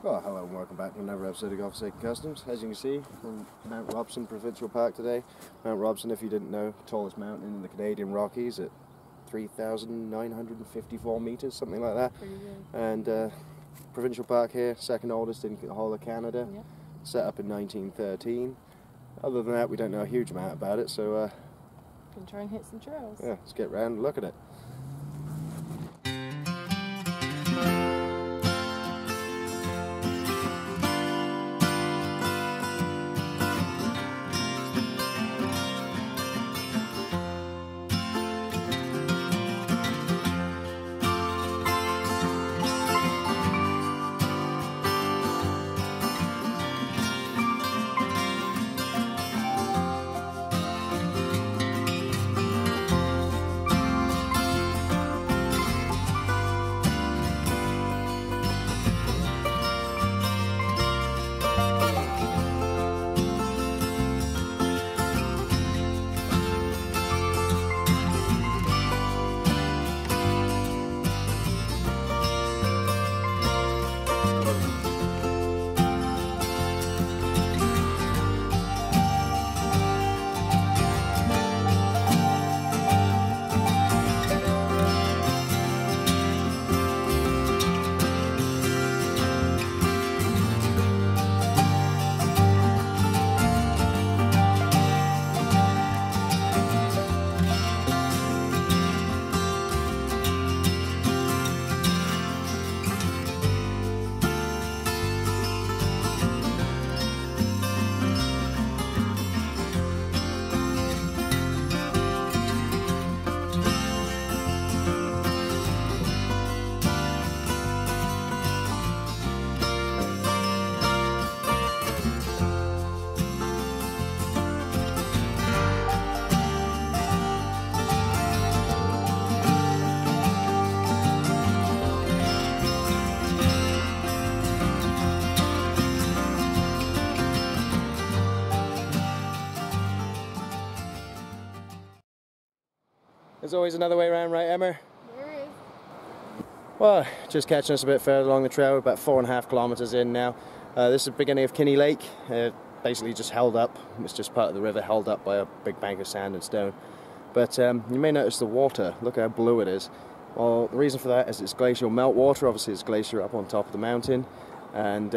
Well, hello and welcome back to another episode of Godforsaken Customs. As you can see, from Mount Robson Provincial Park today. Mount Robson, if you didn't know, tallest mountain in the Canadian Rockies at 3,954 metres, something like that. Pretty good. And Provincial Park here, second oldest in the whole of Canada, Yep. set up in 1913. Other than that, we don't know a huge amount about it, so Can try and hit some trails. yeah, let's get round and look at it. There's always another way around, right, Emma? There is. Well, just catching us a bit further along the trail. We're about 4.5 kilometres in now. This is the beginning of Kinney Lake. Basically just held up. It's just part of the river held up by a big bank of sand and stone. But you may notice the water. Look how blue it is. Well, the reason for that is it's glacial meltwater. Obviously it's glacier up on top of the mountain. And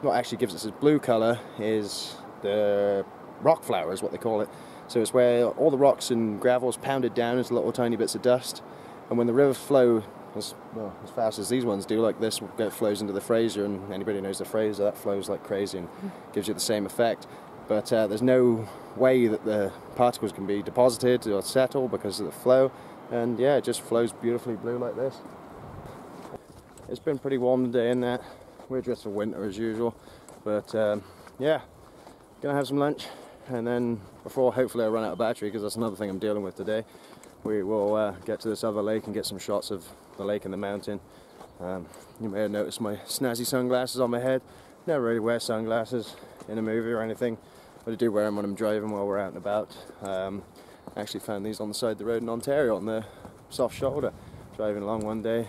what actually gives us this blue colour is the rock flour, is what they call it. So it's where all the rocks and gravel is pounded down into little tiny bits of dust, and when the rivers flow as fast as these ones do, like this, it flows into the Fraser, and anybody knows the Fraser, that flows like crazy and gives you the same effect. But there's no way that the particles can be deposited or settle because of the flow, and yeah, it just flows beautifully blue like this. It's been pretty warm today in that. We're dressed for winter as usual, but yeah, gonna have some lunch. And then, before hopefully I run out of battery, because that's another thing I'm dealing with today, we will get to this other lake and get some shots of the lake and the mountain. You may have noticed my snazzy sunglasses on my head. Never really wear sunglasses in a movie or anything, but I do wear them when I'm driving while we're out and about. I actually found these on the side of the road in Ontario on the soft shoulder. Driving along one day,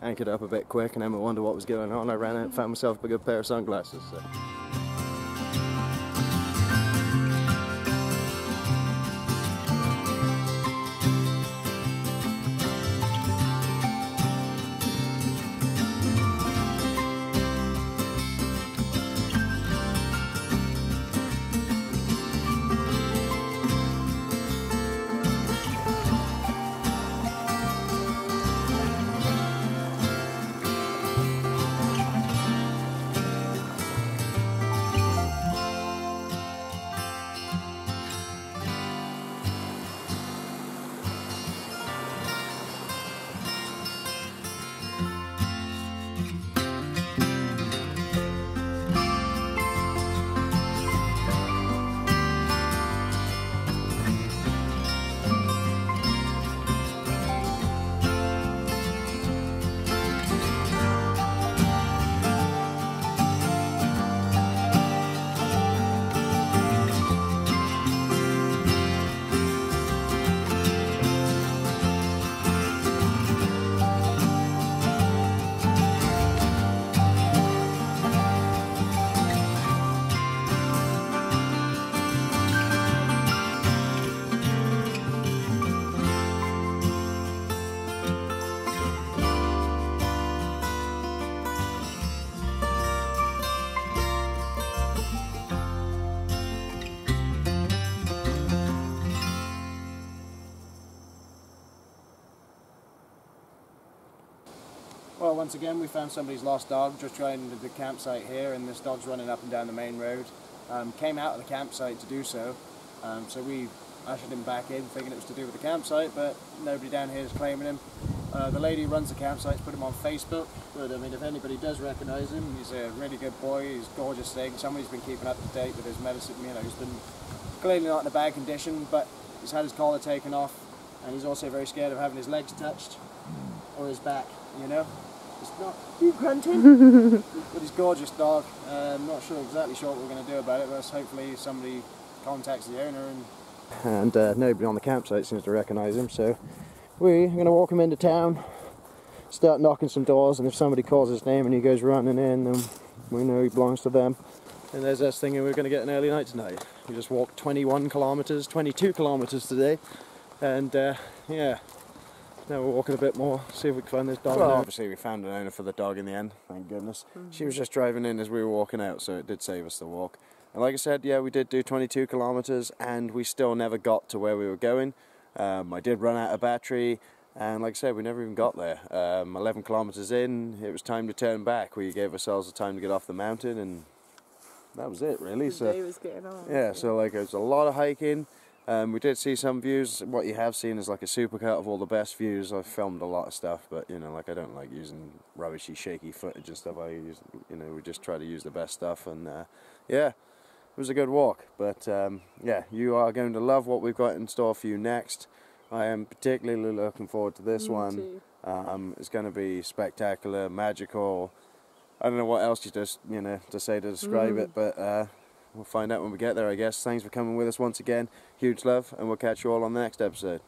anchored up a bit quick, and then I wondered what was going on. I ran out and found myself a good pair of sunglasses. So. Well, once again, we found somebody's lost dog just driving to the campsite here, and this dog's running up and down the main road. Came out of the campsite to do so, so we ushered him back in, thinking it was to do with the campsite, but nobody down here is claiming him. The lady who runs the campsite's put him on Facebook, but I mean, if anybody does recognise him, he's a really good boy, he's a gorgeous thing. Somebody's been keeping up to date with his medicine, you know, he's been clearly not in a bad condition, but he's had his collar taken off, and he's also very scared of having his legs touched, or his back, you know? It's not you grunting, but he's a gorgeous dog. I'm not exactly sure what we're going to do about it, but hopefully somebody contacts the owner. And nobody on the campsite seems to recognise him, so we're going to walk him into town, start knocking some doors, and if somebody calls his name and he goes running in, then we know he belongs to them. And there's us thinking we're going to get an early night tonight. We just walked 22 kilometres today, and yeah. Now we're walking a bit more, see if we can find this dog. Well, obviously we found an owner for the dog in the end, thank goodness. She was just driving in as we were walking out, so it did save us the walk. And like I said, yeah, we did do 22 kilometres, and we still never got to where we were going. I did run out of battery, and like I said, we never even got there. 11 kilometres in, it was time to turn back. We gave ourselves the time to get off the mountain, and that was it, really. The day was getting on. Yeah, so like it was a lot of hiking. We did see some views. What you have seen is like a supercut of all the best views. I've filmed a lot of stuff, but you know, like I don't like using rubbishy, shaky footage and stuff. We just try to use the best stuff, and yeah, it was a good walk. But yeah, you are going to love what we've got in store for you next. I am particularly looking forward to this one. Too. It's going to be spectacular, magical. I don't know what else to say to describe it, but. We'll find out when we get there, I guess. Thanks for coming with us once again. Huge love, and we'll catch you all on the next episode.